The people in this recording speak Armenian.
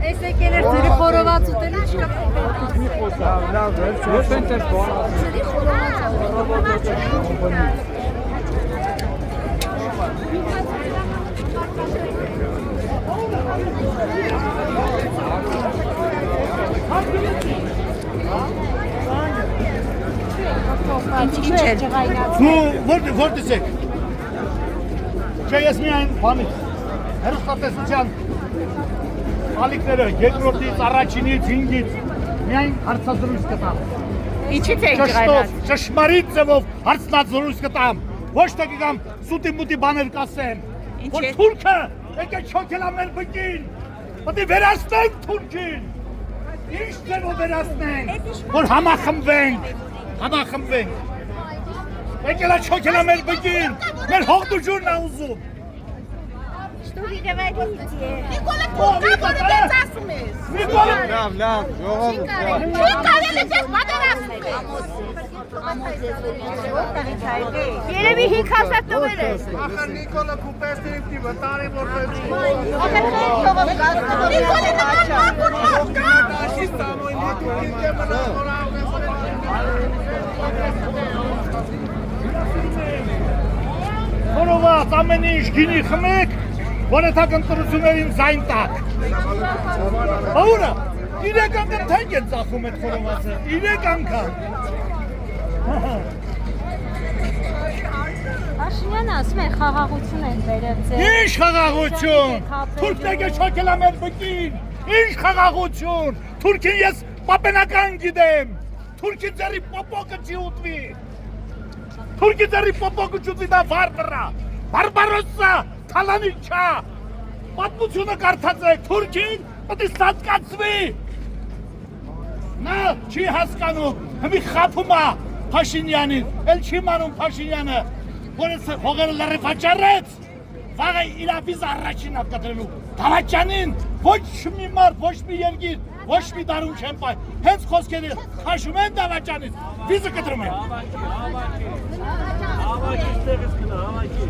Տեսեք էր ձերի խորոված ուտելի չկա։ Լավ, ոչ ընտես բան։ Որտե՞ս եք։ Չէ, ես միայն բանից։ Հերոստատեսության ալիքները երկրորդից, առաջինից, հինգից միայն հարցազրույց կտամ։ Ինչի՞ց եք Ճշտով, ջղայնած։ ճշմարիտ ձևով հարցնազրույց կտամ։ Ոչ թե կգամ սուտի մուտի բաներ կասեմ։ Որ թուրքը եկե չոքել ա մեր բկին։ Պետք է վերացնենք թուրքին։ Ինչ ձևով վերացնենք, որ համախմբվենք։ Եկել ա չոքել ա մեր բկին, մեր հողդուջուրն ա ուզում։ Что вы говорите? Նիկոլը, Լավ, ժողով։ Երևի 5,000 տոներ է։ Ախր Նիկոլը կուպեստ ինքնի վտարի որպես։ Նիկոլը նման մակուտ Խորոված ամեն ինչ գինի խմեք, որ եթակ ընտրություններին զայն տակ։ Բավուրը, 3 անգամ թենք են ծախում այդ խորովածը, 3 անգամ։ Փաշինյանը ասում է խաղաղություն են վերել ձեր։ Ինչ խաղաղություն, թուրքն եկե չոքել ա մեր բկին, ինչ խաղաղություն, թուրքին ես պապենական գիտեմ, թուրքի ձերի պոպոկը չի ուտվի, թուրքի ձերի պոպոկը չուտվի դա վարվրա, բարբարոսա, թալանիչա, պատմությունը կարդացեք, թուրքին պետք է սատկացվի, նա չի հասկանում, հմի խապում ա Փաշինյանին, էլ չի մանում Փաշինյանը, որ ես հողերը լրի վաճարեց, վաղը իրավիզ առաջին ապկատրելու, Դավաճանին ոչ մի մարդ, ոչ մի երգիր, ոչ մի դարում չեն պայ, հենց խոսքերի խաշում են Դավաճանից, վիզը կտրում են։ Հավաքի ստեղից կնա, հավաքի։